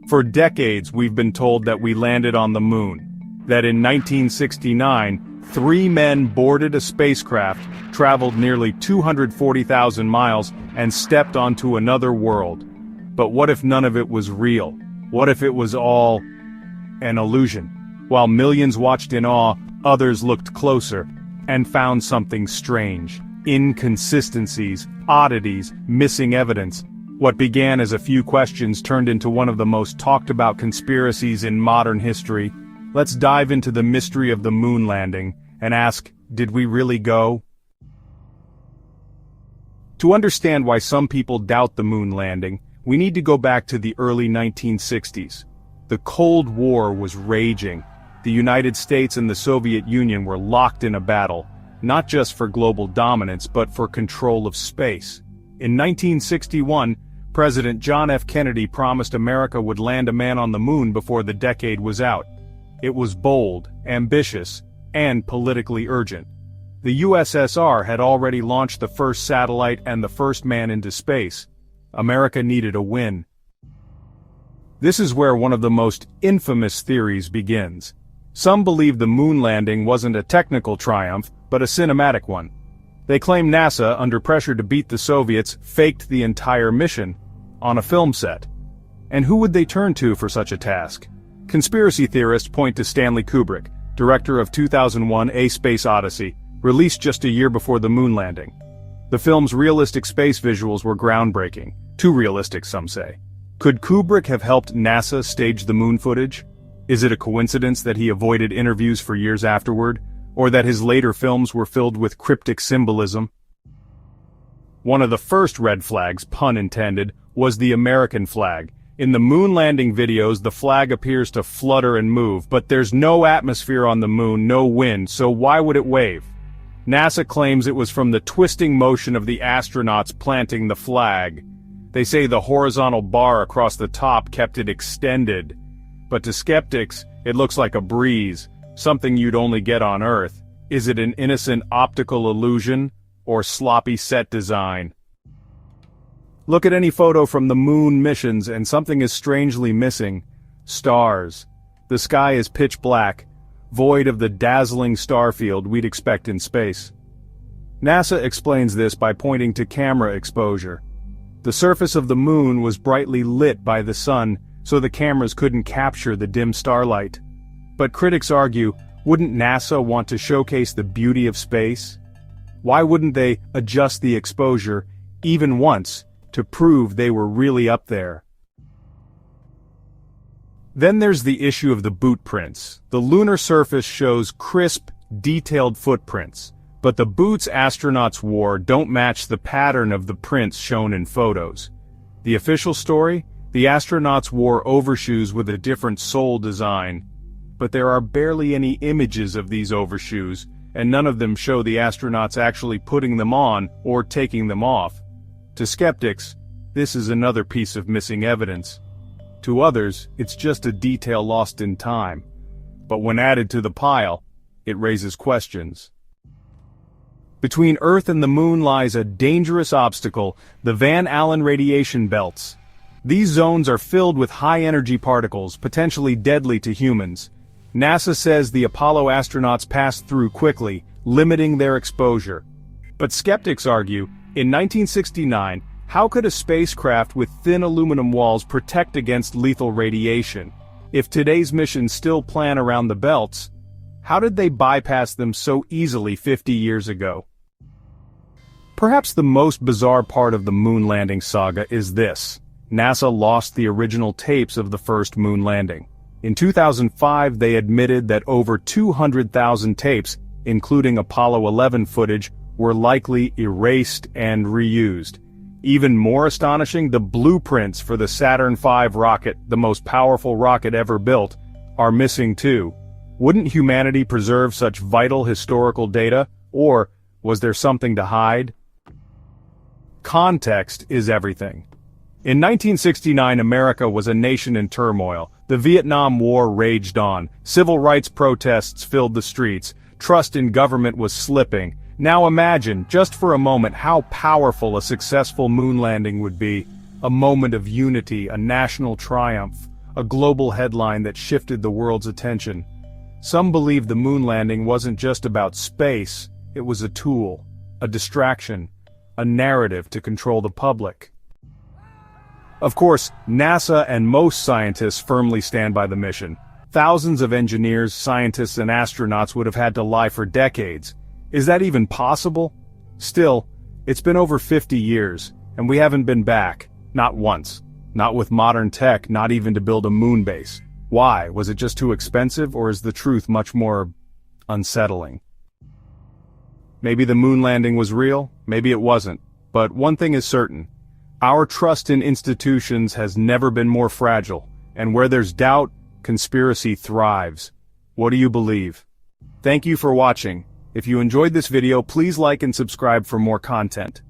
For decades we've been told that we landed on the moon, that in 1969, 3 men boarded a spacecraft, traveled nearly 240,000 miles, and stepped onto another world. But what if none of it was real? What if it was all an illusion? While millions watched in awe, others looked closer and found something strange. Inconsistencies, oddities, missing evidence. What began as a few questions turned into one of the most talked about conspiracies in modern history. Let's dive into the mystery of the moon landing and ask, did we really go? To understand why some people doubt the moon landing, we need to go back to the early 1960s. The Cold War was raging. The United States and the Soviet Union were locked in a battle, not just for global dominance but for control of space. In 1961, President John F. Kennedy promised America would land a man on the moon before the decade was out. It was bold, ambitious, and politically urgent. The USSR had already launched the first satellite and the first man into space. America needed a win. This is where one of the most infamous theories begins. Some believe the moon landing wasn't a technical triumph, but a cinematic one. They claim NASA, under pressure to beat the Soviets, faked the entire mission on a film set. And who would they turn to for such a task? Conspiracy theorists point to Stanley Kubrick, director of 2001 A Space Odyssey, released just a year before the moon landing. The film's realistic space visuals were groundbreaking, too realistic some say. Could Kubrick have helped NASA stage the moon footage? Is it a coincidence that he avoided interviews for years afterward, or that his later films were filled with cryptic symbolism? One of the first red flags, pun intended, was the American flag. In the moon landing videos, the flag appears to flutter and move, but there's no atmosphere on the moon, no wind, so why would it wave? NASA claims it was from the twisting motion of the astronauts planting the flag. They say the horizontal bar across the top kept it extended. But to skeptics, it looks like a breeze, something you'd only get on Earth. Is it an innocent optical illusion, or sloppy set design? Look at any photo from the moon missions and something is strangely missing. Stars. The sky is pitch black, void of the dazzling star field we'd expect in space. NASA explains this by pointing to camera exposure. The surface of the moon was brightly lit by the sun, so the cameras couldn't capture the dim starlight. But critics argue, wouldn't NASA want to showcase the beauty of space? Why wouldn't they adjust the exposure, even once, to prove they were really up there? Then there's the issue of the boot prints. The lunar surface shows crisp, detailed footprints, but the boots astronauts wore don't match the pattern of the prints shown in photos. The official story? The astronauts wore overshoes with a different sole design. But there are barely any images of these overshoes, and none of them show the astronauts actually putting them on or taking them off. To skeptics, this is another piece of missing evidence. To others, it's just a detail lost in time. But when added to the pile, it raises questions. Between Earth and the moon lies a dangerous obstacle, the Van Allen radiation belts. These zones are filled with high-energy particles, potentially deadly to humans. NASA says the Apollo astronauts passed through quickly, limiting their exposure. But skeptics argue, in 1969, how could a spacecraft with thin aluminum walls protect against lethal radiation? If today's missions still plan around the belts, how did they bypass them so easily 50 years ago? Perhaps the most bizarre part of the moon landing saga is this. NASA lost the original tapes of the first moon landing. In 2005, they admitted that over 200,000 tapes, including Apollo 11 footage, were likely erased and reused. Even more astonishing, the blueprints for the Saturn V rocket, the most powerful rocket ever built, are missing too. Wouldn't humanity preserve such vital historical data, or was there something to hide? Context is everything. In 1969, America was a nation in turmoil. The Vietnam War raged on. Civil rights protests filled the streets. Trust in government was slipping. Now imagine, just for a moment, how powerful a successful moon landing would be. A moment of unity, a national triumph. a global headline that shifted the world's attention. Some believe the moon landing wasn't just about space, it was a tool, a distraction, a narrative to control the public. Of course, NASA and most scientists firmly stand by the mission. Thousands of engineers, scientists, and astronauts would have had to lie for decades. Is that even possible? Still, it's been over 50 years, and we haven't been back, not once. Not with modern tech, not even to build a moon base. Why? Was it just too expensive, or is the truth much more unsettling? Maybe the moon landing was real, maybe it wasn't. But one thing is certain. Our trust in institutions has never been more fragile, and where there's doubt, conspiracy thrives. What do you believe? Thank you for watching. If you enjoyed this video, please like and subscribe for more content.